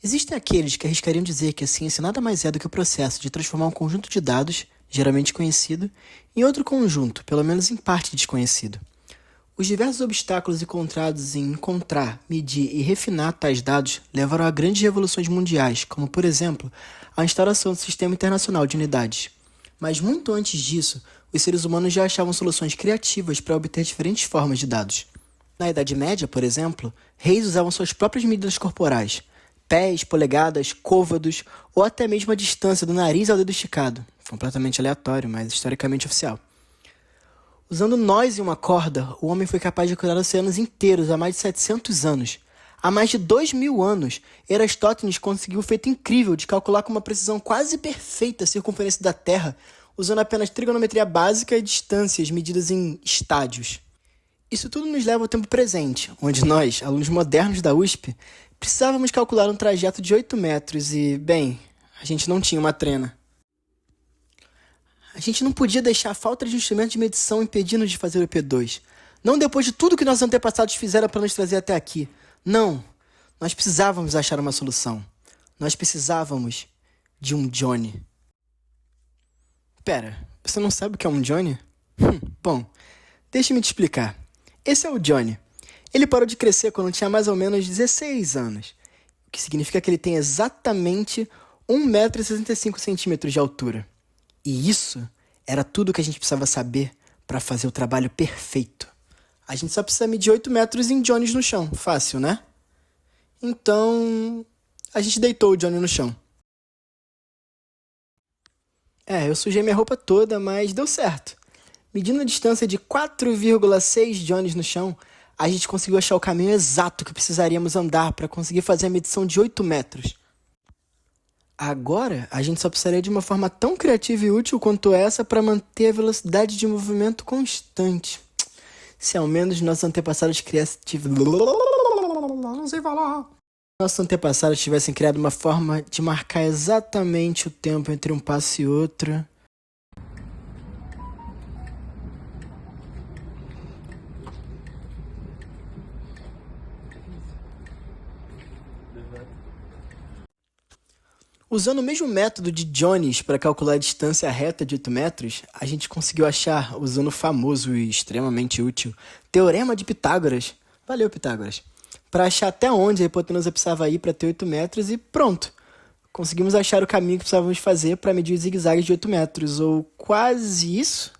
Existem aqueles que arriscariam dizer que a ciência nada mais é do que o processo de transformar um conjunto de dados, geralmente conhecido, em outro conjunto, pelo menos em parte desconhecido. Os diversos obstáculos encontrados em encontrar, medir e refinar tais dados levaram a grandes revoluções mundiais, como, por exemplo, a instauração do Sistema Internacional de Unidades. Mas muito antes disso, os seres humanos já achavam soluções criativas para obter diferentes formas de dados. Na Idade Média, por exemplo, reis usavam suas próprias medidas corporais, pés, polegadas, côvados ou até mesmo a distância do nariz ao dedo esticado. Completamente aleatório, mas historicamente oficial. Usando nós e uma corda, o homem foi capaz de cruzar oceanos inteiros há mais de 700 anos. Há mais de 2000 anos, Eratóstenes conseguiu o feito incrível de calcular com uma precisão quase perfeita a circunferência da Terra, usando apenas trigonometria básica e distâncias medidas em estádios. Isso tudo nos leva ao tempo presente, onde nós, alunos modernos da USP, precisávamos calcular um trajeto de 8 metros e, bem, a gente não tinha uma trena. A gente não podia deixar a falta de instrumento de medição impedir-nos de fazer o EP2. Não depois de tudo que nossos antepassados fizeram para nos trazer até aqui. Não. Nós precisávamos achar uma solução. Nós precisávamos de um Johnny. Pera, você não sabe o que é um Johnny? Bom, deixe-me te explicar. Esse é o Johnny. Ele parou de crescer quando tinha mais ou menos 16 anos, o que significa que ele tem exatamente 1,65 m de altura. E isso era tudo o que a gente precisava saber para fazer o trabalho perfeito. A gente só precisa medir 8 metros em Johnnies no chão. Fácil, né? Então, a gente deitou o Johnny no chão. Eu sujei minha roupa toda, mas deu certo. Medindo a distância de 4,6 Johnnies no chão, a gente conseguiu achar o caminho exato que precisaríamos andar para conseguir fazer a medição de 8 metros. Agora, a gente só precisaria de uma forma tão criativa e útil quanto essa para manter a velocidade de movimento constante. Se ao menos nossos antepassados tivessem criado uma forma de marcar exatamente o tempo entre um passo e outro. Usando o mesmo método de Johnnies para calcular a distância reta de 8 metros, a gente conseguiu achar, usando o famoso e extremamente útil Teorema de Pitágoras. Valeu, Pitágoras. Para achar até onde a hipotenusa precisava ir para ter 8 metros e pronto. Conseguimos achar o caminho que precisávamos fazer para medir os zigue-zagues de 8 metros, ou quase isso,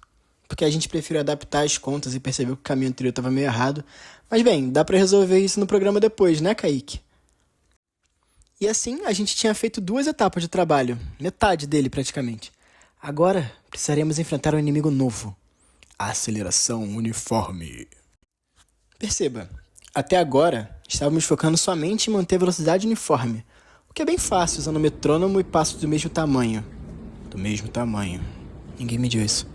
porque a gente preferiu adaptar as contas e percebeu que o caminho anterior estava meio errado. Mas bem, dá para resolver isso no programa depois, né, Kaique? E assim, a gente tinha feito 2 etapas de trabalho, metade dele praticamente. Agora, precisaremos enfrentar um inimigo novo. A aceleração uniforme. Perceba, até agora, estávamos focando somente em manter a velocidade uniforme, o que é bem fácil usando metrônomo e passos do mesmo tamanho. Do mesmo tamanho. Ninguém mediu isso.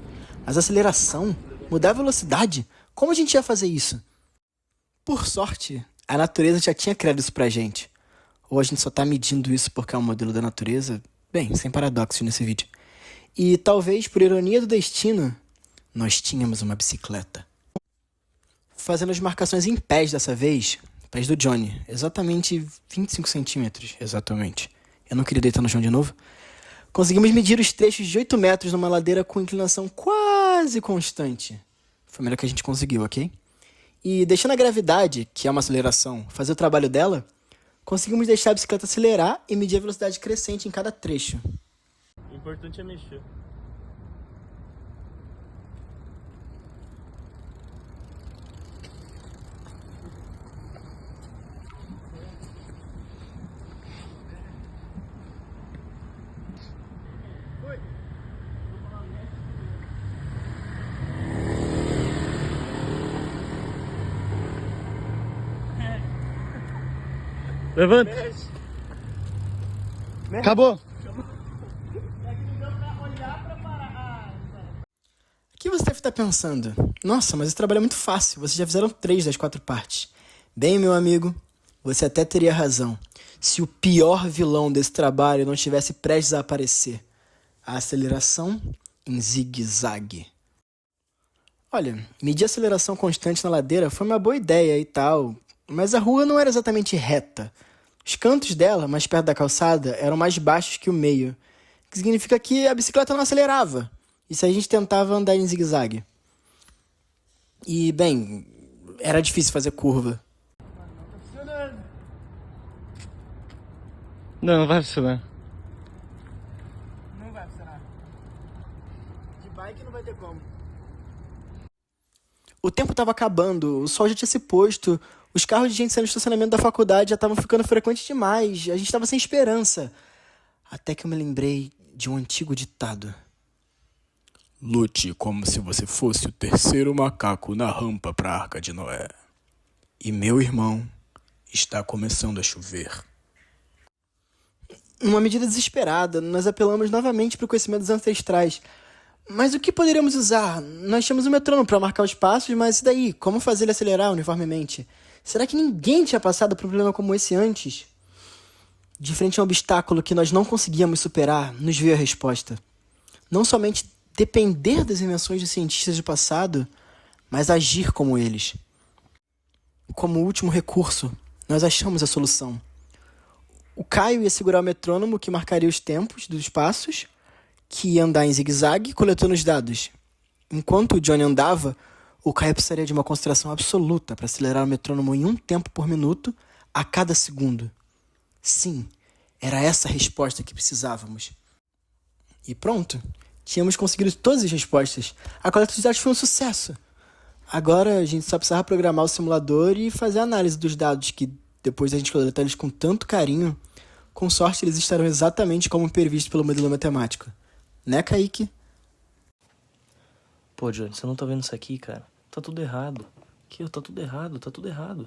Mas a aceleração? Mudar a velocidade? Como a gente ia fazer isso? Por sorte, a natureza já tinha criado isso pra gente. Ou a gente só tá medindo isso porque é um modelo da natureza? Bem, sem paradoxos nesse vídeo. E talvez, por ironia do destino, nós tínhamos uma bicicleta. Fazendo as marcações em pés dessa vez, pés do Johnny, exatamente 25 centímetros, exatamente. Eu não queria deitar no chão de novo. Conseguimos medir os trechos de 8 metros numa ladeira com inclinação quase constante. Foi o melhor que a gente conseguiu, ok? E deixando a gravidade, que é uma aceleração, fazer o trabalho dela, conseguimos deixar a bicicleta acelerar e medir a velocidade crescente em cada trecho. O importante é mexer. Levanta. Acabou. Aqui você deve estar pensando, nossa, mas esse trabalho é muito fácil, vocês já fizeram 3 das 4 partes. Bem, meu amigo, você até teria razão, se o pior vilão desse trabalho não estivesse prestes a aparecer. A aceleração em zigue-zague. Olha, medir a aceleração constante na ladeira foi uma boa ideia e tal, mas a rua não era exatamente reta. Os cantos dela, mais perto da calçada, eram mais baixos que o meio, o que significa que a bicicleta não acelerava. Isso aí a gente tentava andar em zigue-zague. E, bem, era difícil fazer curva. Não vai funcionar. Não vai funcionar. De bike não vai ter como. O tempo estava acabando, o sol já tinha se posto, os carros de gente saindo do estacionamento da faculdade já estavam ficando frequentes demais, a gente estava sem esperança. Até que eu me lembrei de um antigo ditado. Lute como se você fosse o terceiro macaco na rampa para a Arca de Noé. E meu irmão, está começando a chover. Numa medida desesperada, nós apelamos novamente para o conhecimento dos ancestrais. Mas o que poderíamos usar? Nós tínhamos um metrônomo para marcar os passos, mas e daí? Como fazer ele acelerar uniformemente? Será que ninguém tinha passado por um problema como esse antes? De frente a um obstáculo que nós não conseguíamos superar, nos veio a resposta. Não somente depender das invenções de cientistas do passado, mas agir como eles. Como último recurso, nós achamos a solução. O Caio ia segurar o metrônomo que marcaria os tempos dos passos, que ia andar em zigue-zague coletando os dados. Enquanto o Johnny andava, o Caio precisaria de uma concentração absoluta para acelerar o metrônomo em 1 tempo por minuto a cada segundo. Sim, era essa a resposta que precisávamos. E pronto, tínhamos conseguido todas as respostas. A coleta dos dados foi um sucesso. Agora a gente só precisava programar o simulador e fazer a análise dos dados que, depois da gente coletar eles com tanto carinho, com sorte eles estarão exatamente como previsto pelo modelo matemático. Né, Kaique? Pô, Johnny, você não tá vendo isso aqui, cara? Tá tudo errado. Aqui, ó, tá tudo errado.